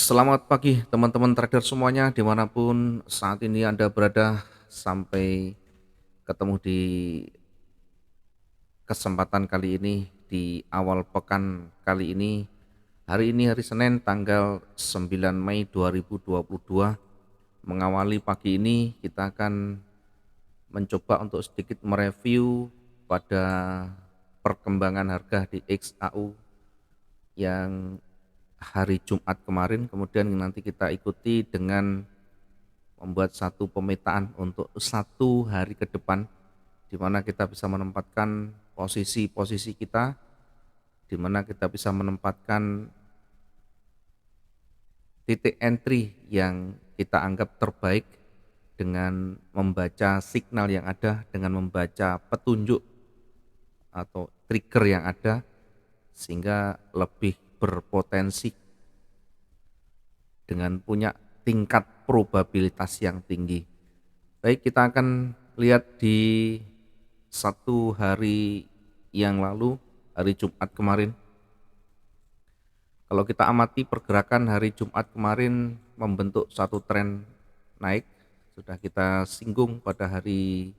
Selamat pagi teman-teman trader semuanya dimanapun saat ini Anda berada. Sampai ketemu di kesempatan kali ini di awal pekan kali ini. Hari ini hari Senin tanggal 9 Mei 2022. Mengawali pagi ini kita akan mencoba untuk sedikit mereview pada perkembangan harga di XAU yang hari Jumat kemarin, kemudian nanti kita ikuti dengan membuat satu pemetaan untuk satu hari ke depan, di mana kita bisa menempatkan posisi-posisi kita, di mana kita bisa menempatkan titik entry yang kita anggap terbaik dengan membaca signal yang ada, dengan membaca petunjuk atau trigger yang ada, sehingga lebih berpotensi dengan punya tingkat probabilitas yang tinggi. Baik, kita akan lihat di satu hari yang lalu, hari Jumat kemarin. Kalau kita amati pergerakan hari Jumat kemarin membentuk satu tren naik, sudah kita singgung pada hari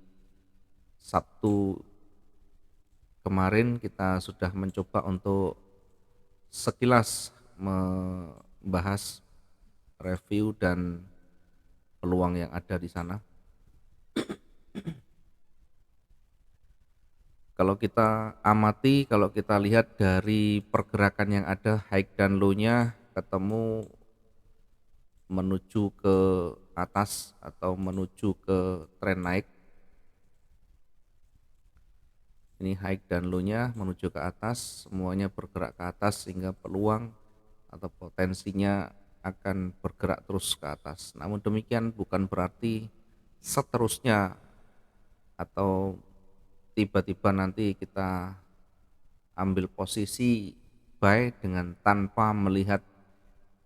Sabtu kemarin. Kita sudah mencoba untuk sekilas membahas review dan peluang yang ada di sana. Kalau kita amati, kalau kita lihat dari pergerakan yang ada, high dan low-nya ketemu menuju ke atas atau menuju ke tren naik. Ini high dan low-nya menuju ke atas, semuanya bergerak ke atas sehingga peluang atau potensinya akan bergerak terus ke atas. Namun demikian bukan berarti seterusnya atau tiba-tiba nanti kita ambil posisi buy dengan tanpa melihat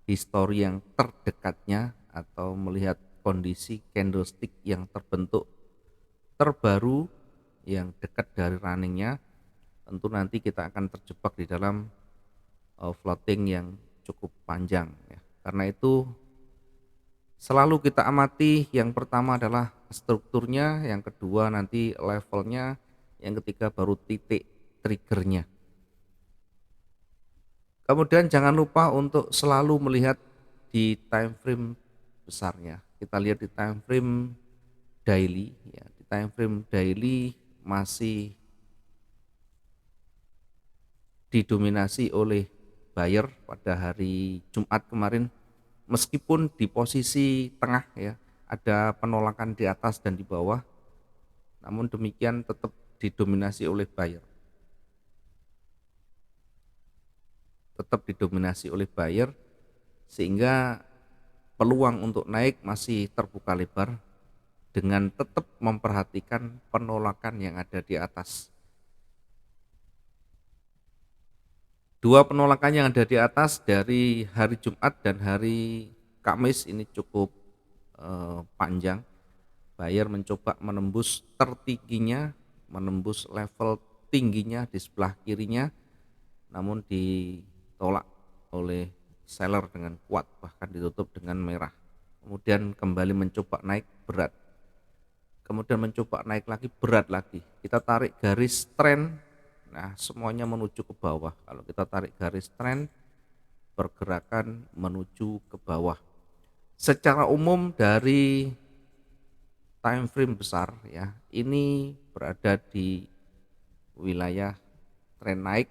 histori yang terdekatnya atau melihat kondisi candlestick yang terbentuk terbaru yang dekat dari runningnya. Tentu nanti kita akan terjebak di dalam floating yang cukup panjang ya. Karena itu selalu kita amati, yang pertama adalah strukturnya, yang kedua nanti levelnya, yang ketiga baru titik triggernya. Kemudian jangan lupa untuk selalu melihat di time frame besarnya. Kita lihat di time frame daily ya. Di time frame daily masih didominasi oleh buyer pada hari Jumat kemarin, meskipun di posisi tengah ya, ada penolakan di atas dan di bawah, namun demikian tetap didominasi oleh buyer. Sehingga peluang untuk naik masih terbuka lebar dengan tetap memperhatikan penolakan yang ada di atas. Dua penolakan yang ada di atas dari hari Jumat dan hari Kamis ini cukup panjang. Buyer mencoba menembus tertingginya, menembus level tingginya di sebelah kirinya, namun ditolak oleh seller dengan kuat, bahkan ditutup dengan merah. Kemudian kembali mencoba naik berat, kemudian mencoba naik lagi berat lagi. Kita tarik garis tren, nah semuanya menuju ke bawah. Kalau kita tarik garis tren, pergerakan menuju ke bawah. Secara umum dari time frame besar ya, ini berada di wilayah tren naik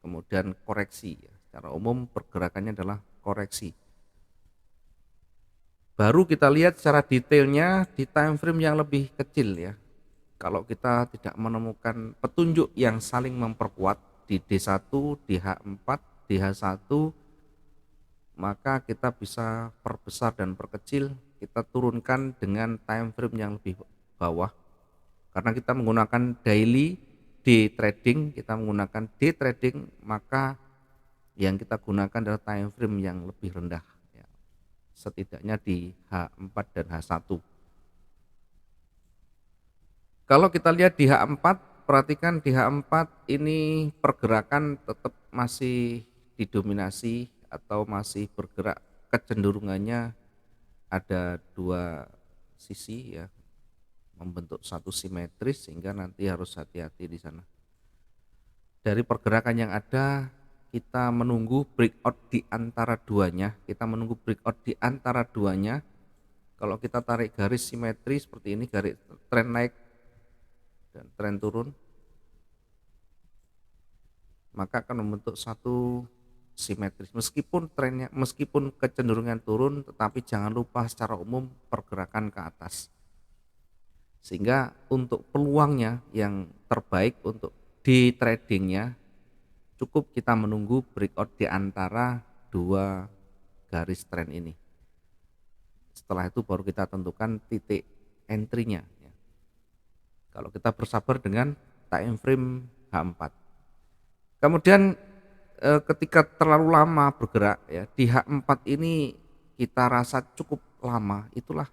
kemudian koreksi ya. Secara umum pergerakannya adalah koreksi. Baru kita lihat secara detailnya di time frame yang lebih kecil ya. Kalau kita tidak menemukan petunjuk yang saling memperkuat di D1, DH4, DH1, maka kita bisa perbesar dan perkecil, kita turunkan dengan time frame yang lebih bawah. Karena kita menggunakan daily day trading, kita menggunakan day trading, maka yang kita gunakan adalah time frame yang lebih rendah ya. Setidaknya di H4 dan H1. Kalau kita lihat di H4, perhatikan di H4 ini pergerakan tetap masih didominasi atau masih bergerak kecenderungannya ada dua sisi ya, membentuk satu simetris, sehingga nanti harus hati-hati di sana. Dari pergerakan yang ada, kita menunggu breakout di antara duanya. Kalau kita tarik garis simetri seperti ini, garis tren naik dan tren turun, maka akan membentuk satu simetris. Meskipun kecenderungan turun, tetapi jangan lupa secara umum pergerakan ke atas. Sehingga untuk peluangnya yang terbaik untuk di tradingnya, cukup kita menunggu breakout di antara dua garis tren ini. Setelah itu baru kita tentukan titik entry-nya. Kalau kita bersabar dengan time frame H4. Kemudian ketika terlalu lama bergerak ya, di H4 ini kita rasa cukup lama, itulah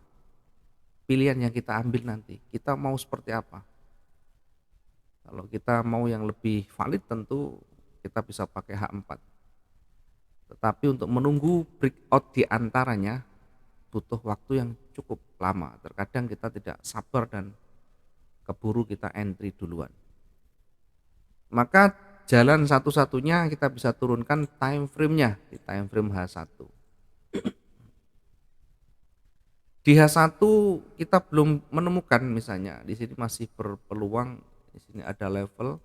pilihan yang kita ambil nanti. Kita mau seperti apa? Kalau kita mau yang lebih valid, tentu kita bisa pakai H4. Tetapi untuk menunggu breakout di antaranya butuh waktu yang cukup lama. Terkadang kita tidak sabar dan keburu kita entry duluan. Maka jalan satu-satunya kita bisa turunkan time frame-nya di time frame H1. Di H1 kita belum menemukan, misalnya di sini masih berpeluang, di sini ada level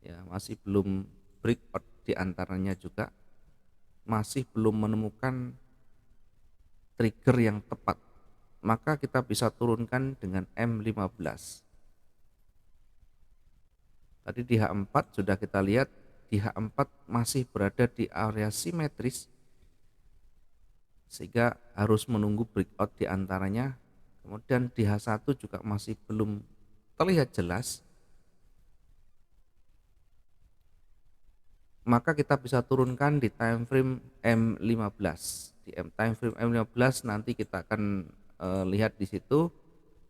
ya, masih belum breakout di antaranya juga, masih belum menemukan trigger yang tepat, maka kita bisa turunkan dengan M15. Tadi di H4 sudah kita lihat, di H4 masih berada di area simetris, sehingga harus menunggu breakout di antaranya. Kemudian di H1 juga masih belum terlihat jelas, maka kita bisa turunkan di time frame M15. Di time frame M15 nanti kita akan lihat di situ,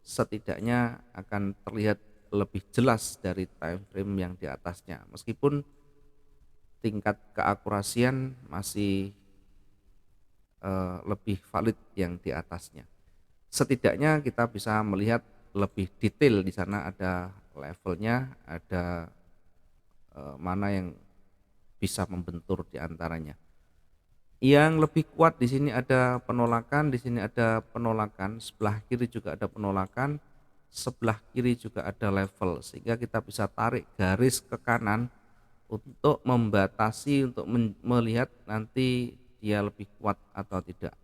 setidaknya akan terlihat lebih jelas dari time frame yang di atasnya, meskipun tingkat keakurasian masih lebih valid yang di atasnya. Setidaknya kita bisa melihat lebih detail, di sana ada levelnya, ada mana yang bisa membentur di antaranya. Yang lebih kuat di sini ada penolakan, di sini ada penolakan, sebelah kiri juga ada penolakan, sebelah kiri juga ada level, sehingga kita bisa tarik garis ke kanan untuk membatasi, untuk melihat nanti dia lebih kuat atau tidak.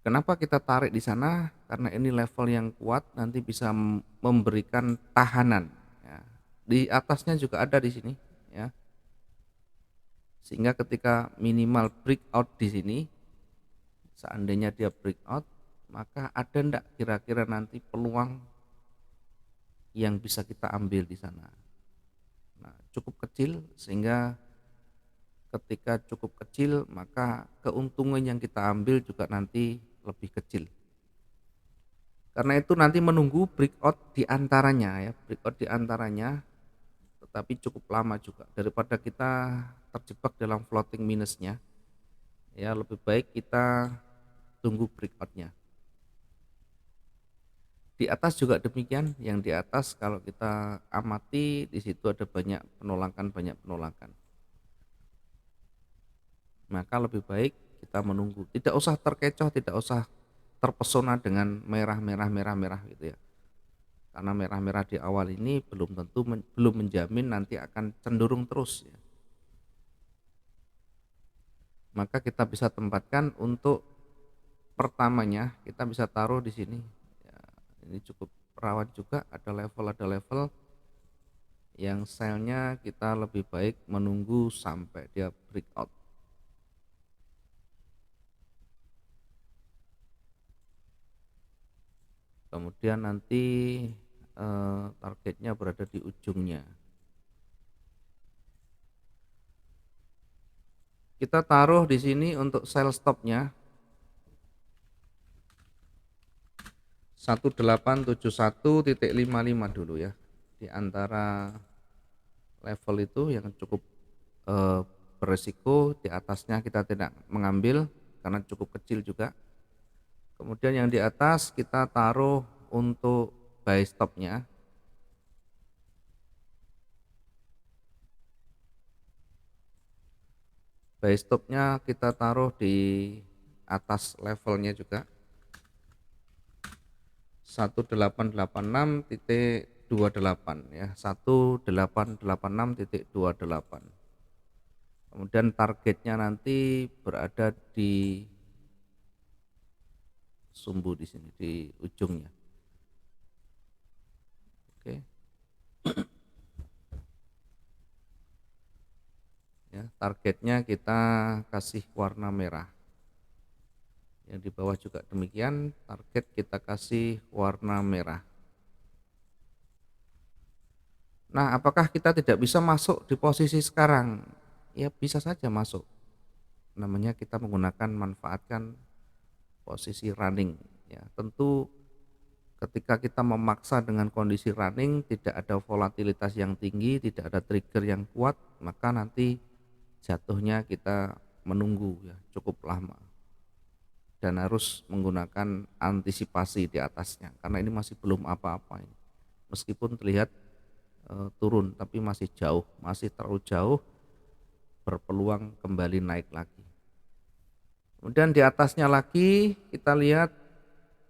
Kenapa kita tarik di sana? Karena ini level yang kuat, nanti bisa memberikan tahanan. Ya. Di atasnya juga ada di sini, ya. Sehingga ketika minimal breakout di sini, seandainya dia breakout, maka ada enggak kira-kira nanti peluang yang bisa kita ambil di sana. Nah, cukup kecil, sehingga ketika cukup kecil, maka keuntungan yang kita ambil juga nanti lebih kecil. Karena itu nanti menunggu breakout di antaranya ya, breakout di antaranya, tetapi cukup lama juga, daripada kita terjebak dalam floating minusnya. Ya, lebih baik kita tunggu breakoutnya. Di atas juga demikian, yang di atas kalau kita amati di situ ada banyak penolakan. Maka lebih baik kita menunggu, tidak usah terkecoh, tidak usah terpesona dengan merah gitu ya. Karena merah-merah di awal ini belum menjamin nanti akan cenderung terus ya. Maka kita bisa tempatkan untuk pertamanya, kita bisa taruh di sini ya, ini cukup rawan juga, ada level yang selnya kita lebih baik menunggu sampai dia breakout. Kemudian nanti targetnya berada di ujungnya. Kita taruh di sini untuk sell stopnya 1871.55 dulu ya, di di antara level itu yang cukup beresiko, di atasnya kita tidak mengambil karena cukup kecil juga. Kemudian yang di atas kita taruh untuk buy stopnya. Buy stopnya kita taruh di atas levelnya juga 1886.28 ya, 1886.28. Kemudian targetnya nanti berada di sumbu di sini di ujungnya. Oke. Ya, targetnya kita kasih warna merah. Yang di bawah juga demikian, target kita kasih warna merah. Nah, apakah kita tidak bisa masuk di posisi sekarang? Ya, bisa saja masuk. Namanya kita menggunakan manfaatkan posisi running. Ya, tentu ketika kita memaksa dengan kondisi running, tidak ada volatilitas yang tinggi, tidak ada trigger yang kuat, maka nanti jatuhnya kita menunggu ya cukup lama dan harus menggunakan antisipasi di atasnya karena ini masih belum apa-apa ini. Meskipun terlihat turun tapi masih jauh, masih terlalu jauh, berpeluang kembali naik lagi. Kemudian di atasnya lagi kita lihat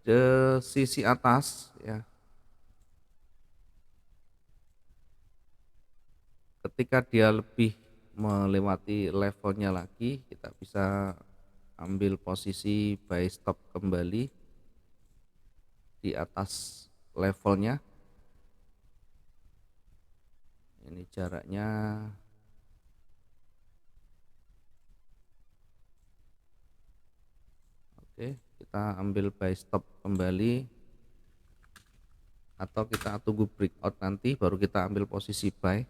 ke sisi atas ya. Ketika dia lebih melewati levelnya lagi, kita bisa ambil posisi buy stop kembali di atas levelnya. Ini jaraknya oke, kita ambil buy stop kembali atau kita tunggu breakout nanti baru kita ambil posisi buy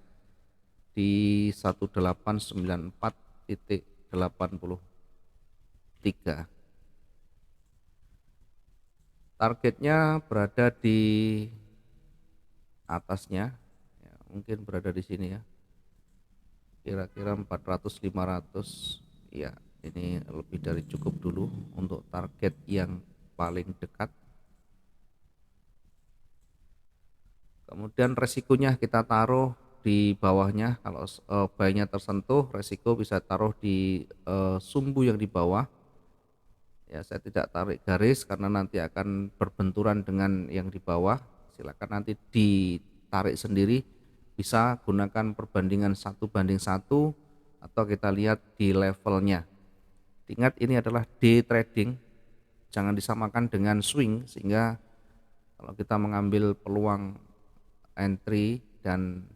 di 1894.83. Targetnya berada di atasnya ya, mungkin berada di sini ya, kira-kira 400-500 ya. Ini lebih dari cukup dulu untuk target yang paling dekat. Kemudian resikonya kita taruh di bawahnya. Kalau buy-nya tersentuh, resiko bisa taruh di sumbu yang di bawah. Ya, saya tidak tarik garis karena nanti akan berbenturan dengan yang di bawah. Silakan nanti ditarik sendiri. Bisa gunakan perbandingan 1:1 atau kita lihat di levelnya. Ingat ini adalah day trading, jangan disamakan dengan swing sehingga kalau kita mengambil peluang entry dan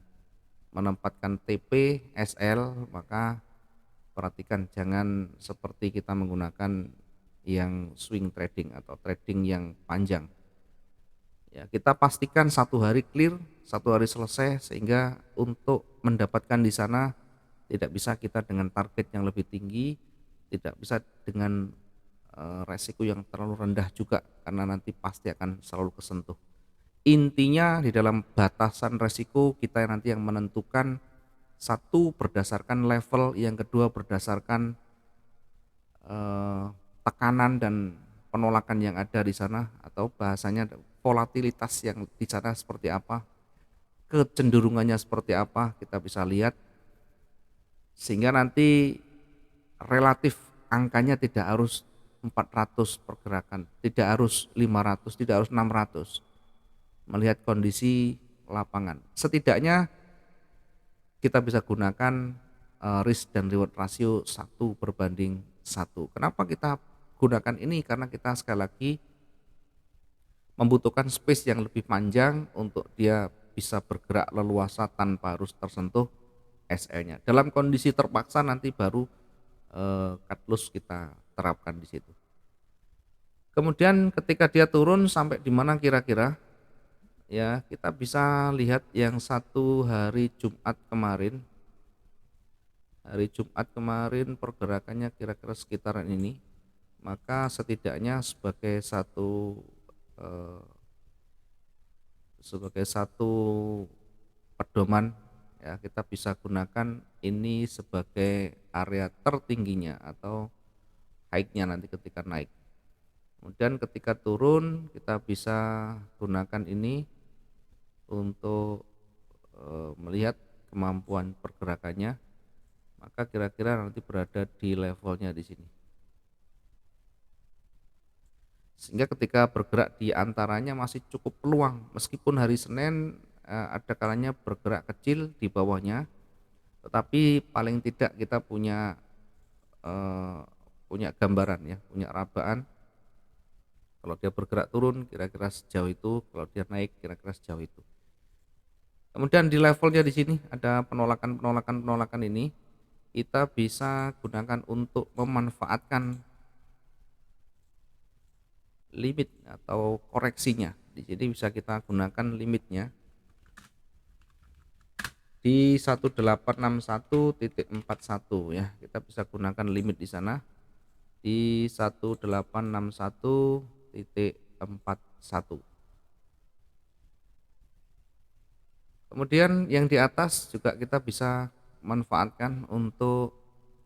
menempatkan TP, SL, maka perhatikan jangan seperti kita menggunakan yang swing trading atau trading yang panjang. Ya, kita pastikan satu hari clear, satu hari selesai sehingga untuk mendapatkan di sana tidak bisa kita dengan target yang lebih tinggi, tidak bisa dengan resiko yang terlalu rendah juga karena nanti pasti akan selalu kesentuh. Intinya di dalam batasan resiko kita nanti yang menentukan, satu berdasarkan level, yang kedua berdasarkan tekanan dan penolakan yang ada di sana atau bahasanya volatilitas yang di sana seperti apa, kecenderungannya seperti apa kita bisa lihat sehingga nanti relatif angkanya tidak harus 400 pergerakan, tidak harus 500, tidak harus 600. Melihat kondisi lapangan. Setidaknya kita bisa gunakan risk dan reward rasio 1:1. Kenapa kita gunakan ini? Karena kita sekali lagi membutuhkan space yang lebih panjang untuk dia bisa bergerak leluasa tanpa harus tersentuh SL-nya. Dalam kondisi terpaksa nanti baru cut loss kita terapkan di situ. Kemudian ketika dia turun sampai di mana kira-kira? Ya, kita bisa lihat yang satu hari Jumat kemarin. Hari Jumat kemarin pergerakannya kira-kira sekitaran ini. Maka setidaknya sebagai satu pedoman ya, kita bisa gunakan ini sebagai area tertingginya atau high-nya nanti ketika naik. Kemudian ketika turun kita bisa gunakan ini untuk melihat kemampuan pergerakannya, maka kira-kira nanti berada di levelnya di sini. Sehingga ketika bergerak di antaranya masih cukup peluang, meskipun hari Senin ada kalanya bergerak kecil di bawahnya, tetapi paling tidak kita punya punya gambaran ya, punya rabaan. Kalau dia bergerak turun kira-kira sejauh itu, kalau dia naik kira-kira sejauh itu. Kemudian di levelnya di sini ada penolakan ini kita bisa gunakan untuk memanfaatkan limit atau koreksinya. Di sini bisa kita gunakan limitnya di 1861.41 ya. Kita bisa gunakan limit di sana di 1861.41. Kemudian yang di atas juga kita bisa manfaatkan untuk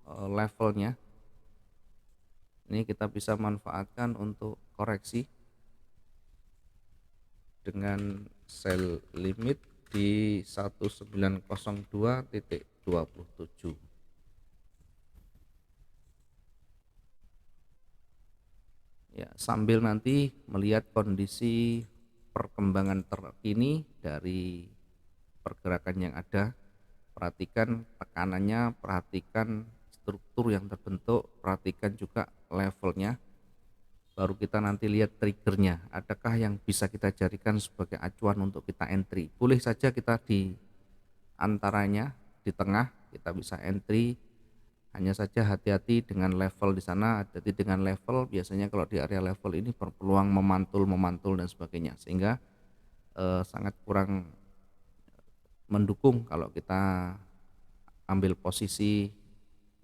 levelnya. Ini kita bisa manfaatkan untuk koreksi dengan sell limit di 1902.27. Ya, sambil nanti melihat kondisi perkembangan terkini dari pergerakan yang ada, perhatikan tekanannya, perhatikan struktur yang terbentuk, perhatikan juga levelnya, baru kita nanti lihat triggernya, adakah yang bisa kita jadikan sebagai acuan untuk kita entry. Boleh saja kita di antaranya, di tengah kita bisa entry, hanya saja hati-hati dengan level di sana, hati-hati dengan level. Biasanya kalau di area level ini berpeluang memantul dan sebagainya, sehingga sangat kurang mendukung kalau kita ambil posisi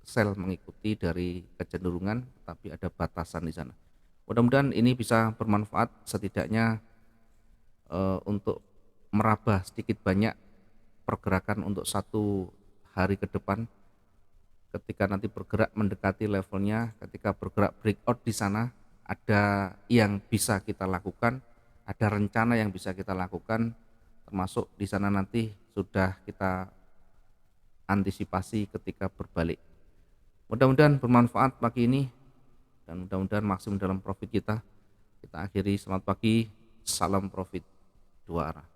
sell mengikuti dari kecenderungan, tapi ada batasan di sana. Mudah-mudahan ini bisa bermanfaat setidaknya untuk meraba sedikit banyak pergerakan untuk satu hari ke depan. Ketika nanti bergerak mendekati levelnya, ketika bergerak breakout di sana, ada yang bisa kita lakukan, ada rencana yang bisa kita lakukan, termasuk di sana nanti sudah kita antisipasi ketika berbalik. Mudah-mudahan bermanfaat pagi ini dan mudah-mudahan maksimum dalam profit kita. Kita akhiri, selamat pagi, salam profit dua arah.